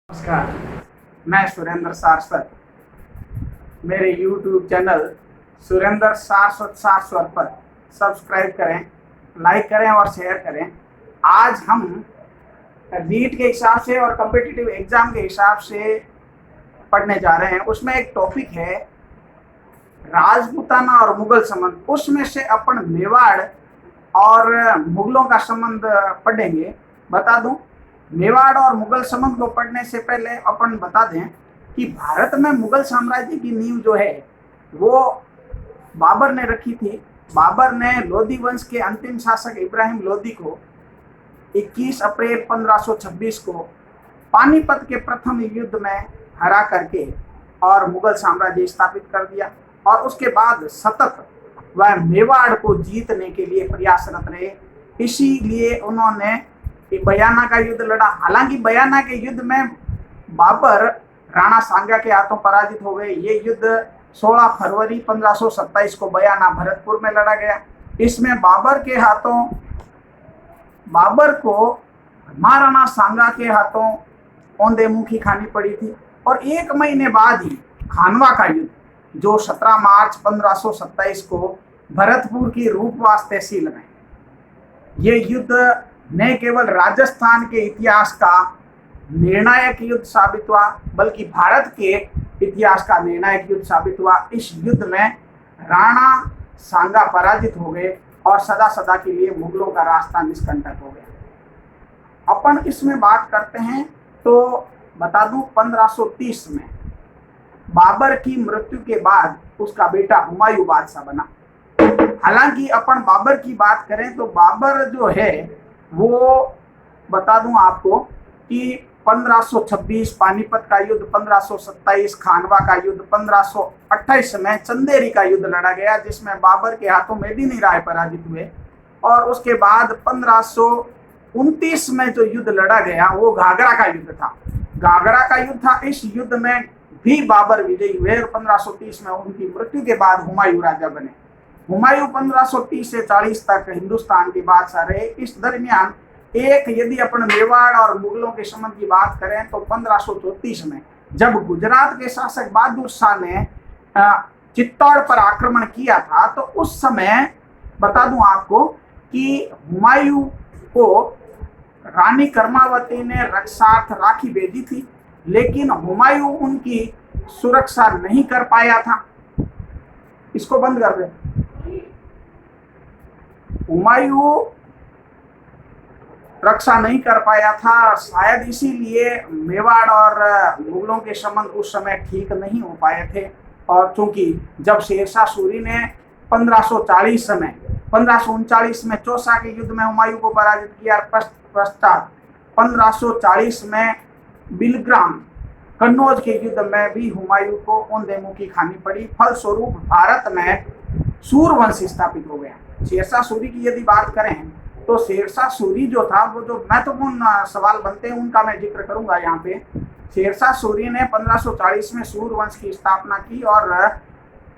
नमस्कार, मैं सुरेंद्र सारस्वत। मेरे YouTube चैनल सुरेंद्र सारस्वत पर सब्सक्राइब करें, लाइक करें और शेयर करें। आज हम नीट के हिसाब से और कॉम्पिटिटिव एग्जाम के हिसाब से पढ़ने जा रहे हैं। उसमें एक टॉपिक है राजपूताना और मुगल संबंध। उसमें से अपन मेवाड़ और मुगलों का संबंध पढ़ेंगे। बता दूं, मेवाड़ और मुगल संबंध को पढ़ने से पहले अपन बता दें कि भारत में मुगल साम्राज्य की नींव जो है वो बाबर ने रखी थी। बाबर ने लोधी वंश के अंतिम शासक इब्राहिम लोधी को 21 अप्रैल 1526 को पानीपत के प्रथम युद्ध में हरा करके और मुगल साम्राज्य स्थापित कर दिया। और उसके बाद सतत वह मेवाड़ को जीतने के लिए प्रयासरत रहे। इसीलिए उन्होंने बयाना का युद्ध लड़ा। हालांकि बयाना के युद्ध में बाबर राणा सांगा के हाथों पराजित हो गए। ये युद्ध 16 फरवरी 1527 को बयाना भरतपुर में लड़ा गया। इसमें बाबर को महाराणा सांगा के हाथों औंधे मुंह की खानी पड़ी थी। और एक महीने बाद ही खानवा का युद्ध, जो 17 मार्च 1527 को भरतपुर की रूपवास तहसील में, ये युद्ध न केवल राजस्थान के इतिहास का निर्णायक युद्ध साबित हुआ, बल्कि भारत के इतिहास का निर्णायक युद्ध साबित हुआ। इस युद्ध में राणा सांगा पराजित हो गए और सदा सदा के लिए मुगलों का रास्ता निष्कंटक हो गया। अपन इसमें बात करते हैं तो बता दूं, 1530 में बाबर की मृत्यु के बाद उसका बेटा हुमायूं बादशाह बना। हालांकि अपन बाबर की बात करें तो बाबर जो है वो बता दूं आपको कि 1526 पानीपत का युद्ध, 1527 खानवा का युद्ध, 1528 में चंदेरी का युद्ध लड़ा गया, जिसमें बाबर के हाथों मेदिनी राय पराजित हुए। और उसके बाद 1529 में जो युद्ध लड़ा गया वो घाघरा का युद्ध था। घाघरा का युद्ध था। इस युद्ध में भी बाबर विजयी हुए और 1530 में उनकी मृत्यु के बाद हुमायूं राजा बने। हुमायूं 1530 से 40 तक हिंदुस्तान के बादशाह रहे। इस दरमियान यदि अपन मेवाड़ और मुगलों के संबंध की बात करें तो 1534 में जब गुजरात के शासक बहादुर शाह ने चित्तौड़ पर आक्रमण किया था, तो उस समय बता दूं आपको कि हुमायूं को रानी कर्मावती ने रक्षार्थ राखी भेजी थी, लेकिन हुमायूं उनकी सुरक्षा नहीं कर पाया था। इसको बंद कर दे। हुमायूं रक्षा नहीं कर पाया था, शायद इसीलिए मेवाड़ और मुगलों के संबंध उस समय ठीक नहीं हो पाए थे। और चूंकि जब शेरशाह सूरी ने 1539 में चौसा के युद्ध में हुमायूं को पराजित किया, पश्चात 1540 में बिलग्राम कन्नौज के युद्ध में भी हुमायूं को औंधे मुंह की खानी पड़ी। फलस्वरूप भारत में सूरवंश स्थापित हो गया। शेरशाह सूरी की यदि बात करें तो शेरशाह सूरी जो था, वो जो महत्वपूर्ण सवाल बनते हैं उनका मैं जिक्र करूंगा यहाँ पे। शेरशाह सूरी ने 1540 में सूरवंश की स्थापना की और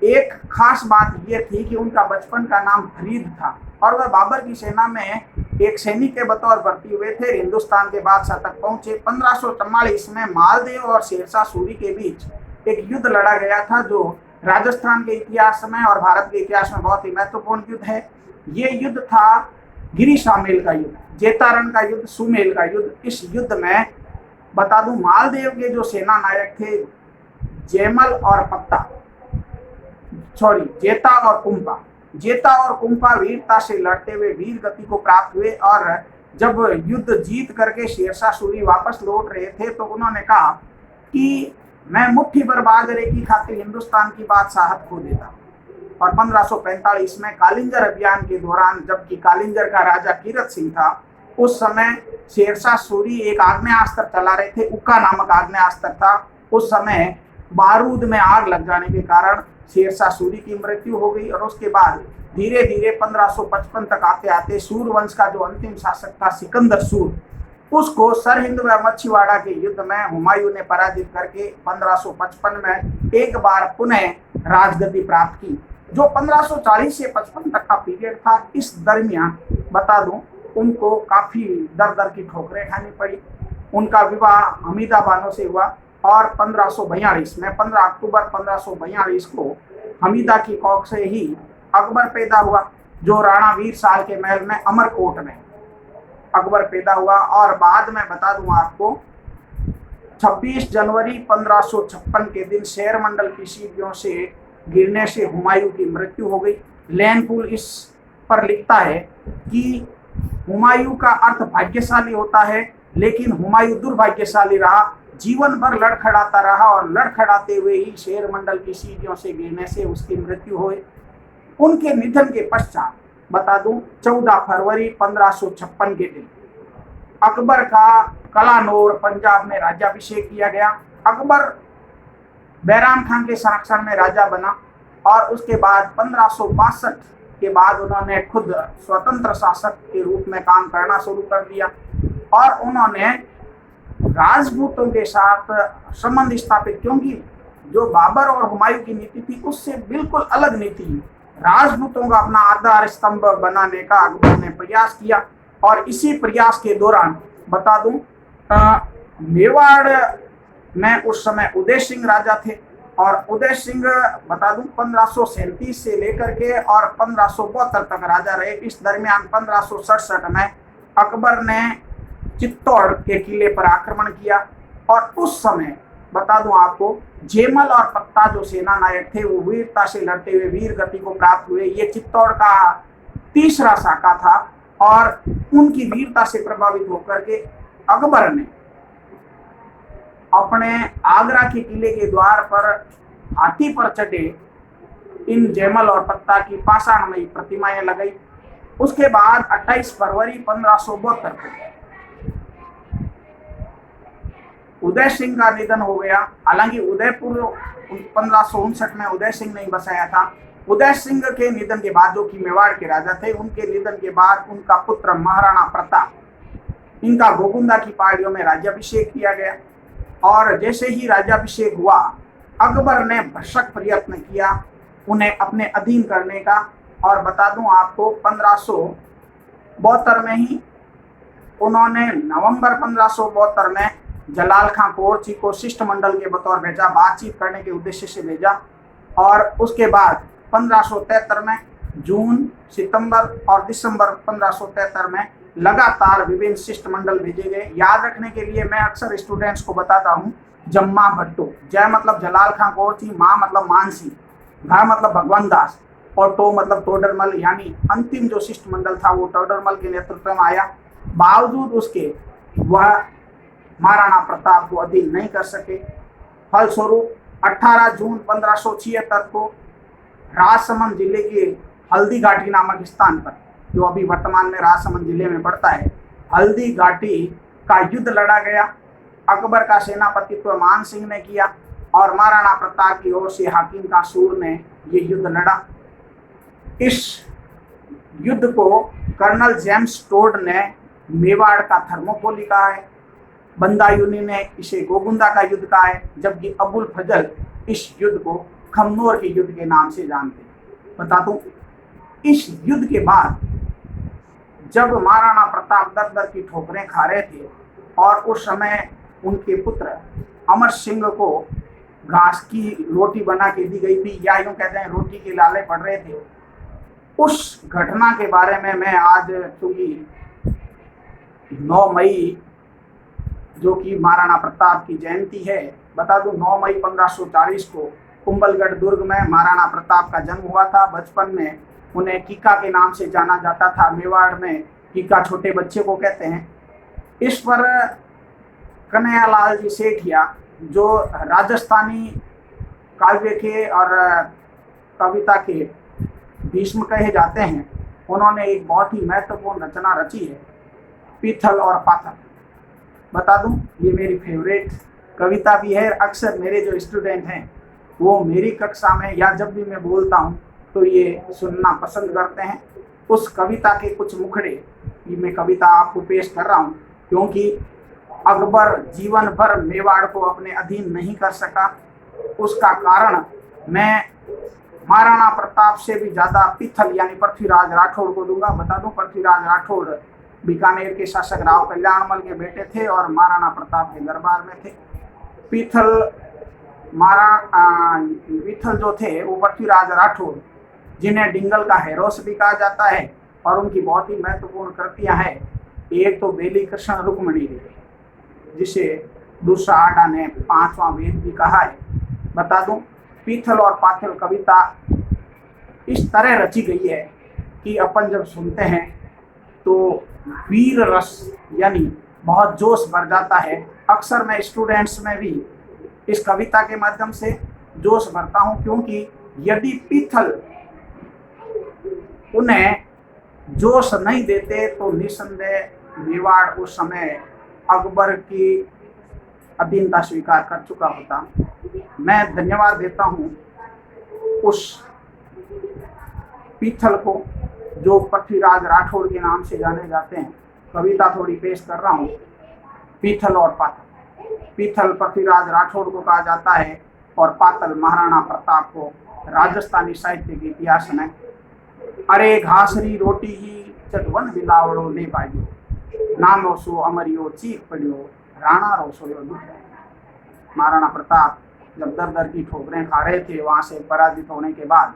एक खास बात यह थी कि उनका बचपन का नाम फरीद था और वह बाबर की सेना में एक सैनिक के बतौर भर्ती हुए थे। हिंदुस्तान के बादशाह तक पहुंचे। 1544 में मालदेव और शेरशाह सूरी के बीच एक युद्ध लड़ा गया था, जो राजस्थान के इतिहास में और भारत के इतिहास में बहुत ही महत्वपूर्ण युद्ध है। ये युद्ध था गिरी सामेल का युद्ध, जेतारण का युद्ध, सुमेल का युद्ध। इस युद्ध में बता दूं, मालदेव के जो सेना नायक थे जेता और कुंपा वीरता से लड़ते हुए वीर गति को प्राप्त हुए। और जब युद्ध जीत करके शेरशाह सूरी वापस लौट रहे थे तो उन्होंने कहा कि मैं मुट्ठी भर बाजरे की खातिर हिंदुस्तान की बादशाहत खो देता। और 1545 में कालिंजर अभियान के दौरान, जबकि कालिंजर का राजा कीरत सिंह था, उस समय शेरशाह सूरी एक आग्नेयास्त्र चला रहे थे। उक्का नामक आग्नेयास्त्र था। उस समय बारूद में आग लग जाने के कारण शेरशाह सूरी की मृत्यु हो गई। और उसके बाद धीरे धीरे 1555 तक आते आते सूरवंश का जो अंतिम शासक था सिकंदर सूर, उसको सरहिंद व मच्छीवाड़ा के युद्ध में हुमायूं ने पराजित करके 1555 में एक बार पुनः राजगद्दी प्राप्त की। जो 1540 से 55 तक का पीरियड था, इस दरमियान बता दूं उनको काफी दर दर की ठोकरें खानी पड़ी। उनका विवाह हमीदा बानो से हुआ और 1542 में 15 अक्टूबर 1542 को हमीदा की कोख से ही अकबर पैदा हुआ, जो राणा वीर साल के महल में अमरकोट में अकबर पैदा हुआ। और बाद में बता दूं आपको, 26 जनवरी 1556 के दिन शेर मंडल की सीढ़ियों से गिरने से हुमायूं की मृत्यु हो गई। लैनपुल इस पर लिखता है कि हुमायूं का अर्थ भाग्यशाली होता है, लेकिन हुमायूं दुर्भाग्यशाली रहा, जीवन भर लड़खड़ाता रहा और लड़खड़ाते हुए ही शेर मंडल की सीढ़ियों से गिरने से उसकी मृत्यु हुई। उनके निधन के पश्चात बता दूं 14 फरवरी 1556 के दिन अकबर का कलानौर पंजाब में राज्याभिषेक किया गया। अकबर बैराम खान के संरक्षण में राजा बना और उसके बाद 1562 के बाद उन्होंने खुद स्वतंत्र शासक के रूप में काम करना शुरू कर दिया और उन्होंने राजपूतों के साथ संबंध स्थापित, क्योंकि जो बाबर और हुमायूं की नीति थी उससे बिल्कुल अलग नीति, राजपूतों का अपना आधार स्तंभ बनाने का अकबर ने प्रयास किया। और इसी प्रयास के दौरान बता दूं, मेवाड़ में उस समय उदय सिंह राजा थे और उदय सिंह बता दूं 1537 से लेकर के और 1572 तक राजा रहे। इस दरमियान 1567 में अकबर ने चित्तौड़ के किले पर आक्रमण किया और उस समय बता दूं आपको, जेमल और पत्ता जो सेना नायक थे वो वीरता से लड़ते हुए वीर गति को प्राप्त हुए। ये चित्तौड़ का तीसरा शाखा था और उनकी वीरता से प्रभावित होकर के अकबर ने अपने आगरा के किले के द्वार पर हाथी पर चढ़े इन जेमल और पत्ता की पाषाणमयी प्रतिमाएं लगाई। उसके बाद 28 फरवरी 1572 को उदय सिंह का निधन हो गया। हालांकि उदयपुर 1559 में उदय सिंह नहीं बसाया था। उदय सिंह के निधन के बाद, जो कि मेवाड़ के राजा थे, उनके निधन के बाद उनका पुत्र महाराणा प्रताप, इनका गोकुंदा की पहाड़ियों में राज्याभिषेक किया गया। और जैसे ही राज्याभिषेक हुआ, अकबर ने भरसक प्रयत्न किया उन्हें अपने अधीन करने का। और बता दूं आपको, 1572 में ही उन्होंने नवंबर 1572 में जलाल खां कोरची को शिष्टमंडल के बतौर भेजा, बातचीत करने के उद्देश्य से भेजा। और उसके बाद 1573 में जून, सितंबर और दिसंबर 1573 में लगातार विभिन्न शिष्टमंडल भेजे गए। याद रखने के लिए मैं अक्सर स्टूडेंट्स को बताता हूँ, जम्मा भट्टो, जय मतलब जलाल खां कोरची, माँ मतलब मानसी, घा मतलब भगवान दास और टो मतलब टोडरमल, यानी अंतिम जो शिष्टमंडल था वो टोडरमल के नेतृत्व में आया। बावजूद उसके वह महाराणा प्रताप को अधीन नहीं कर सके। फलस्वरूप 18 जून 1576 को राजसमंद जिले के हल्दी घाटी नामक स्थान पर, जो अभी वर्तमान में राजसमंद जिले में पड़ता है, हल्दी घाटी का युद्ध लड़ा गया। अकबर का सेनापतित्व मान सिंह ने किया और महाराणा प्रताप की ओर से हाकिम कासूर ने ये युद्ध लड़ा। इस युद्ध को कर्नल जेम्स टोड ने मेवाड़ का थर्मोपोली कहा है, बंदायूनी ने इसे गोगुंदा का युद्ध कहा है, जबकि अबुल फजल इस युद्ध को खमनोर के युद्ध के नाम से जानते हैं। बता दूं, इस युद्ध के बाद जब महाराणा प्रताप दर दर की ठोकरें खा रहे थे और उस समय उनके पुत्र अमर सिंह को घास की रोटी बना के दी गई थी, या यूं कहते हैं रोटी के लाले पड़ रहे थे, उस घटना के बारे में मैं आज, चूंकि 9 मई जो कि महाराणा प्रताप की जयंती है, बता दूं 9 मई 1540 को कुंभलगढ़ दुर्ग में महाराणा प्रताप का जन्म हुआ था। बचपन में उन्हें कीका के नाम से जाना जाता था। मेवाड़ में कीका छोटे बच्चे को कहते हैं। इस पर कन्हैयालाल जी सेठिया, जो राजस्थानी काव्य के और कविता के भीष्म कहे जाते हैं, उन्होंने एक बहुत ही महत्वपूर्ण रचना रची है, पीथल और पाथल। बता दूं, ये मेरी फेवरेट कविता भी है। अक्सर मेरे जो स्टूडेंट हैं वो मेरी कक्षा में या जब भी मैं बोलता हूँ तो ये सुनना पसंद करते हैं। उस कविता के कुछ मुखड़े ये मैं कविता आपको पेश कर रहा हूँ, क्योंकि अकबर जीवन भर मेवाड़ को अपने अधीन नहीं कर सका। उसका कारण मैं महाराणा प्रताप से भी ज़्यादा पीथल यानी पृथ्वीराज राठौड़ को दूंगा। बता दूं, पृथ्वीराज राठौड़ बीकानेर के शासक राव कल्याणमल के बेटे थे और महाराणा प्रताप के दरबार में थे। विठल जो थे वो पृथ्वीराज राठौर, जिन्हें डिंगल का हेरोस भी कहा जाता है, और उनकी बहुत ही महत्वपूर्ण कृतियां हैं। एक तो बेली कृष्ण रुक्मणी रे, जिसे दूसरा आडा ने 5वां वेद भी कहा है। बता दूं, पीथल और पाथल कविता इस तरह रची गई है कि अपन जब सुनते हैं तो वीर रस यानी बहुत जोश भर जाता है। अक्सर मैं स्टूडेंट्स में भी इस कविता के माध्यम से जोश भरता हूं, क्योंकि यदि पीथल उन्हें जोश नहीं देते तो निसंदेह मेवाड़ उस समय अकबर की अधीनता स्वीकार कर चुका होता। मैं धन्यवाद देता हूं उस पीथल को जो पृथ्वीराज राठौर के नाम से जाने जाते हैं। कविता थोड़ी पेश कर रहा हूं। पीथल और पातल। पीथल पृथ्वीराज राठौर को कहा जाता है और पातल महाराणा प्रताप को। राजस्थानी साहित्य के इतिहास में अरे घासरी रोटी ही जग वन बिलावड़ो ले पाइयो, नानो सो अमरियो चीख पड़ियो, राणा रो सोयो दुख। महाराणा प्रताप जब दर दर की ठोकरें खा रहे थे, वहां से पराजित होने के बाद,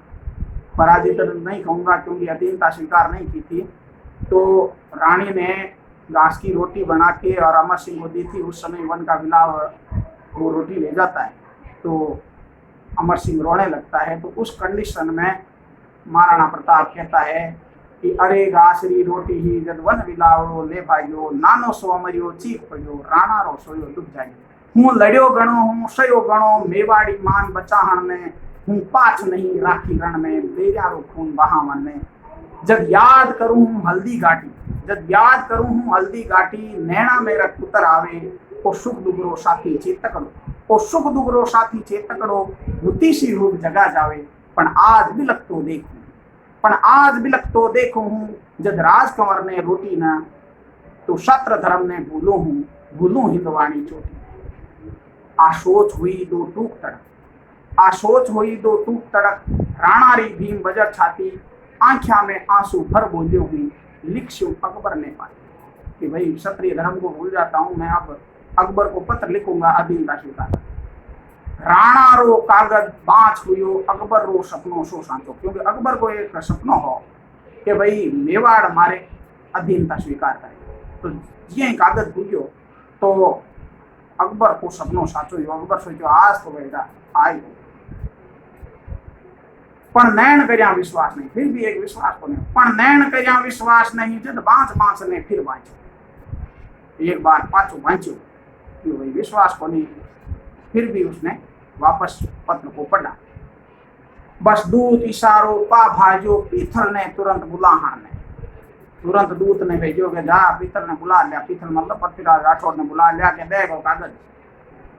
पराजित नहीं कहूँगा क्योंकि अधीनता स्वीकार नहीं की थी, तो रानी ने घास की रोटी बना के और अमर सिंह को दी थी। उस समय वन का बिलाव वो रोटी ले जाता है तो अमर सिंह रोने लगता है। तो उस कंडीशन में महाराणा प्रताप कहता है कि अरे घासरी रोटी ही जद वन बिलावड़ो ले भाइयो, नानो सो अमरियो चीख पड़ियो, राणा रो सोयो दुख जाइयो। हूँ लड़ियो गणो हूँ सयो गणो, मेवाड़ी मान बचाहण में, हूँ पाछ नहीं राखी रण में, बेजारो खून बहावन में। जब याद करूँ हूँ हल्दी घाटी, जब याद करूँ हूँ हल्दी घाटी, नैना मेरा पुत्र आवे, ओ सुख दुगरो साथी चेतकड़ो, ओ सुख दुगरो साथी चेतकड़ो, भूती सी रूप जगा जावे, पण आज बिलक तो देखूं, पण आज बिलक तो देखूं हूँ, जब राजकंवर ने रोटी ना, तो शत्र धर्म ने भूलो हूँ, भूलूं हिंदवाणी चोटी। आशोच हुई दो टूक तड़क, आशोच हुई दो टूक तड़क, राणारी भीम बजर छाती, आंख्या में आंसू भर बोलियो हूँ, लिखशु अकबर ने पाई। कि भाई क्षत्रिय धर्म को भूल जाता हूँ मैं, अब अकबर को पत्र लिखूंगा अधीनता स्वीकार। राणा रो कागज बाँच हुयो, अकबर रो सपनों सो सांचो। क्योंकि अकबर को एक सपनो हो कि भाई मेवाड़ हमारे अधीनता स्वीकार करे, तो ये कागज भूलियो तो अकबर को सपनों साचो। अकबर सोचो आज तो बेटा आई, पण नैन कर्या विश्वास नहीं। फिर भी एक विश्वास को नहीं, पण नैन कर्या विश्वास नहीं, जद बाँच बाँच ने फिर बाँचो। एक बार पाछो बाँचो, भाई विश्वास को नहीं, फिर भी उसने वापस पत्र को पढ़ा। बस दूत इशारो पा भाजो, पीथल ने तुरंत बुलाहण ने, तुरंत दूत ने भेजो के जा, पीथल ने बुला लिया। पीथल मतलब पृथ्वीराज राठौर ने बुला लिया कि देखो कागज,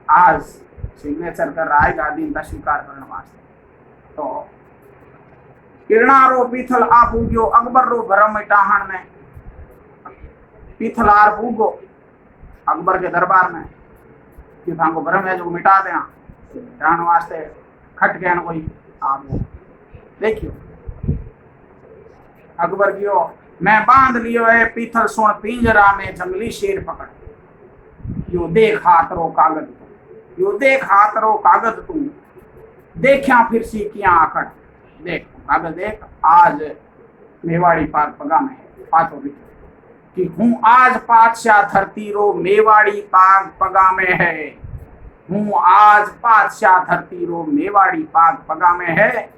आज सिग्नेचर कर रहा है अधीनता स्वीकार करने वास्ते। तो किरणारो पीथल आ पूजो, अकबर रो भरम मिटाहण ने। पीथल आर पूगो अकबर के दरबार में कि को भरम है जो मिटा दें मिटाने वास्ते खट गया कोई आप देखियो। अकबर कियो मैं बांध लियो है पीथल सुन पिंजरा में, जंगली शेर पकड़। यो देख हाथ रो कागज तू, यो देख हाथ रो कागज तू, देखा फिर सी किया आकड़। देख कागज देख, आज मेवाड़ी पाग पगा में है, पाचो लिख कि हूँ आज पातशाह धरती रो, मेवाड़ी पाग पगा में है। हूँ आज पातशाह धरती रो, मेवाड़ी पाग पगा में है।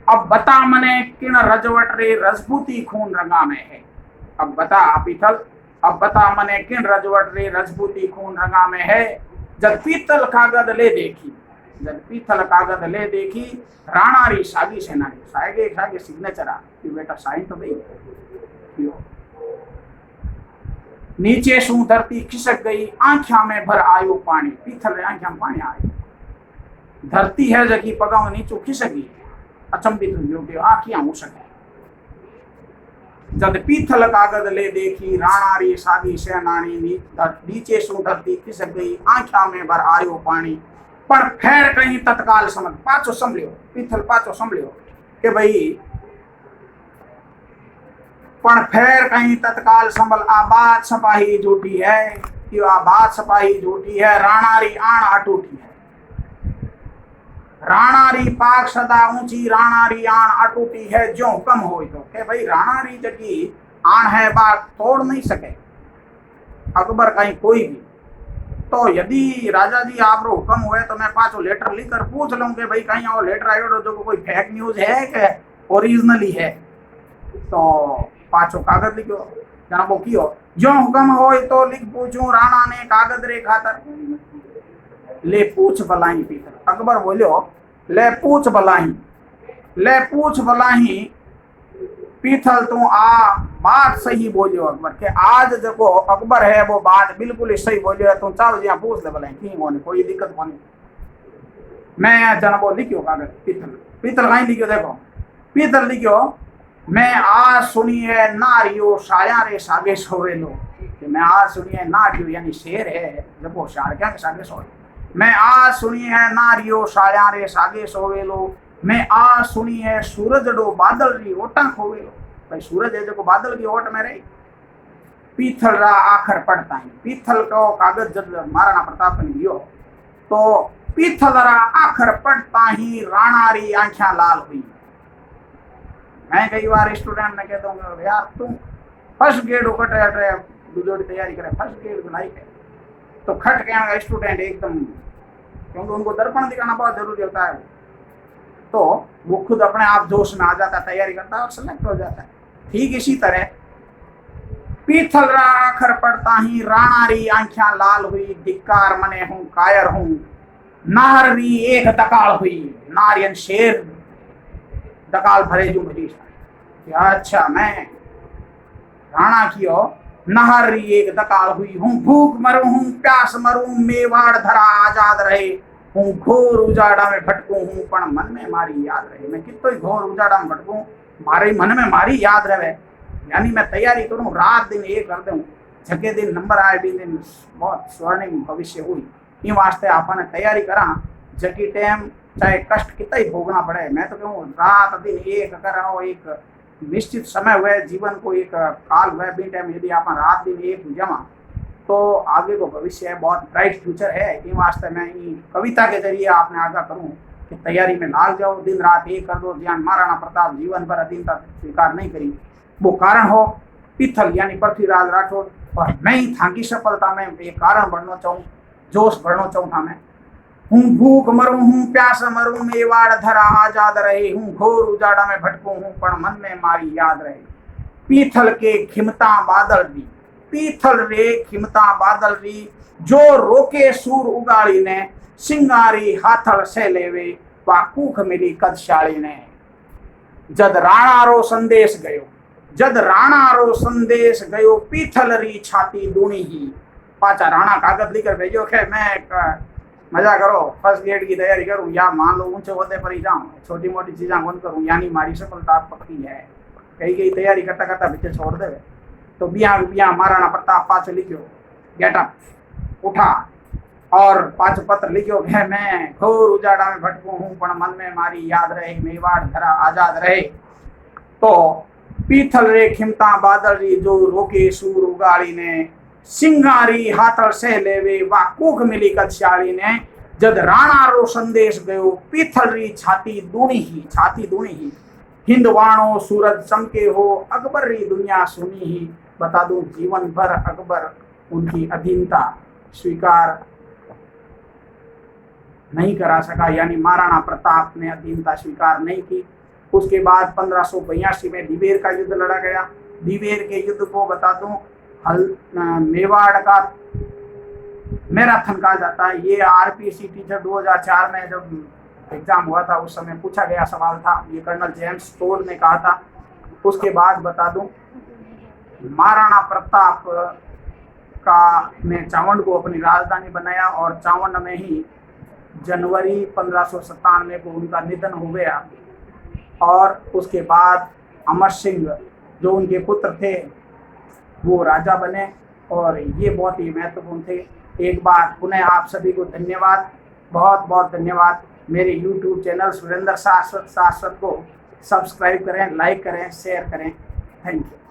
अब बता मने किन रजवट रे, रजपूती खून रंगा में है। अब बता पीथल, अब बता मने किन रजवट रे, रजपूती खून रंगा में है। जब पीतल कागज ले देखी, जब पीतल कागज ले देखी, राणारी सागी सेनानी, सागे सागे सिग्नेचर आ कि बेटा साइन तो भाई। नीचे शू धरती खिसक गई, आंख्या में भर आयो पानी। पीथल आंख्या में पानी आयो, धरती है जगी पगाव नीचो खिसकी, अचंबित हो आंखियां हो सके। जब पीथल कागज ले देखी, राणारी सागी सेनानी, नीचे शू धरती खिसक गई, आंख्या में भर आयो पानी। पर फेर कहीं तत्काल समझ, पाचो संभलियो, पीथल पाचो संभलियो कि भाई पण फिर कहीं तत्काल संभल आ बात सपाही झूठी है कि आ बात सपाही झूठी है, राणारी आण अटूटी है। राणारी पाक सदा ऊंची, राणारी आण अटूटी है, जो हुक्म हो तो के भाई राणारी जगी आण है बात तोड़ नहीं सके अकबर कहीं कोई भी। तो यदि राजा जी आप हुक्म हुए तो मैं पांचों लेटर लिखकर पूछ लूं कि भाई कहीं आओ लेटर आयो जो कोई फेक न्यूज है कि ओरिजिनली है। तो पांचों कागज लिखो जनाबो कियो, जो हुक्म हो तो लिख पूछूं, राणा ने कागज रे खातर ले पूछ भलाही पीथल। अकबर बोलियो ले पूछ भलाही, ले पूछ भलाही पीथल तू आ बात सही बोलियो अकबर के आज देखो अकबर है वो बात बिल्कुल ही सही बोलियो, तू चाहो जी पूछ ले भलाही की होने कोई दिक्कत होने। मैं जनाबो लिखियो कागज पीथल, पीथल कहीं लिखियो देखो पीथल लिखियो, मैं आज सुनी है नारियो साया रे सागे सोवेलो, कि मैं आज सुनी है नारियो यानी शेर है देखो शार क्या सागे सोवे। मैं आज सुनी है नारियो साया रे सागे सोवेलो, मैं आज सुनी है सूरज डो बादल री ओटा खोवेलो। भाई सूरज है जो बादल की ओट में रही। पीथल रा आखर पड़ता है, पीथल को कागज जब महाराणा प्रताप ने लियो तो पीथल रा आखर पड़ता ही राणारी आंखियां लाल हुई। मैं कई बार स्टूडेंट ने कहता हूँ यार तुम फर्स्ट ग्रेड उकटे दूसरी तैयारी करे फर्स्ट ग्रेड बनाई है तो खट कहने स्टूडेंट एकदम, क्योंकि उनको दर्पण दिखाना बहुत जरूरी होता है। तो वो खुद अपने आप जोश में आ जाता है, तैयारी करता है और सेलेक्ट हो जाता है। ठीक इसी तरह पीथल रा आखर पड़ता ही राणारी आंखियां लाल हुई, धिक्कार मने हूं कायर हूं, नारी एक दकाल हुई, नारियन शेर दकाल भरे जो भरी। अच्छा मैं राणा कियो नहर एक दकाल हुई हूँ, भूख मरूं हूँ प्यास मरूं, मेवाड़ धरा आजाद रहे हूँ, घोर उजाड़ा में भटकूं हूँ पण मन में मारी याद रहे। मैं कितो ही घोर उजाड़ा में भटकूं मारे मन में मारी याद रहे, यानी मैं तैयारी करूं रात दिन ये कर दूं जगे दिन नंबर आए भी दिन बहुत स्वर्णिम भविष्य हुई। इन वास्ते आपने तैयारी करा जगी टाइम चाहे कष्ट कितना ही भोगना पड़े। मैं तो कहूँ रात दिन एक करो, एक निश्चित समय हुए जीवन को एक काल हुए बी टाइम यदि आप रात दिन एक जमा तो आगे को भविष्य है, बहुत ब्राइट फ्यूचर है। इन वास्ते मैं कविता के जरिए आपने आगाह करूं कि तैयारी में लाग जाओ, दिन रात एक कर दो। ज्ञान महाराणा प्रताप जीवन भर अधीनता स्वीकार नहीं करी, वो कारण हो पीथल यानी पृथ्वीराज राठौर। और मैं ही था की सफलता में ये कारण बढ़ना चाहूँ, जोश बढ़ना चाहूँ था मैं। हूँ भूख मरूं हूँ प्यास मरूं, मेवाड़ धरा आजाद रहे हूँ, घोर उजाड़ा में भटकूं हूँ पण मन में मारी याद रहे। पीथल के खिमता बादल री, पीथल रे खिमता बादल री, जो रोके सूर उगाड़ी ने, सिंगारी हाथल से लेवे वा कूख मिली कदशाली ने। जद राणारो संदेश गयो, जद राणारो संदेश गयो, पीथल री छाती दूनी ही। पाचा राणा कागज लेकर भेजो कि मैं मजा करो फर्स्ट ग्रेड की तैयारी करूं या मान लो ऊंचे होते पर ही जाऊं, छोटी मोटी चीजें कौन करूं, यानी मारी सफलता पक्की है। कई कई तैयारी करता करता पीछे छोड़ दे तो बिया बिया महाराणा प्रताप पाछ लिखो गेटअप उठा और पांच पत्र लिखो है मैं घोर उजाड़ा में भटकूं हूँ पण मन में मारी याद रहे, मेवाड़ धरा आजाद रहे। तो पीथल रे खिमता बादल री, जो रोके सूर उगाड़ी ने, सिंगारी हाथल से लेवे वा कूख मिली कदशाली ने। जद राणा रो संदेश गयो, पीथल री छाती दूनी ही, छाती दूनी ही। हिंदवाणो सूरज चमके हो, अकबर री दुनिया सुनी ही। बता दूं जीवन भर अकबर उनकी अधीनता स्वीकार नहीं करा सका, यानी महाराणा प्रताप ने अधीनता स्वीकार नहीं की। उसके बाद 1582 में दिवेर का युद्ध लड़ा गया। दिवेर के युद्ध को बता दूं मेवाड़ का मैराथन कहा जाता है। ये आरपीसी टीचर 2004 में जब एग्जाम हुआ था उस समय पूछा गया सवाल था, ये कर्नल जेम्स टोल ने कहा था। उसके बाद बता दूं महाराणा प्रताप का ने चावंड को अपनी राजधानी बनाया और चावंड में ही जनवरी 1597 को उनका निधन हो गया। और उसके बाद अमर सिंह जो उनके पुत्र थे वो राजा बने और ये बहुत ही महत्वपूर्ण थे। एक बार पुनः आप सभी को धन्यवाद, बहुत बहुत धन्यवाद। मेरे YouTube चैनल सुरेंद्र शाश्वत को सब्सक्राइब करें, लाइक करें, शेयर करें। Thank you.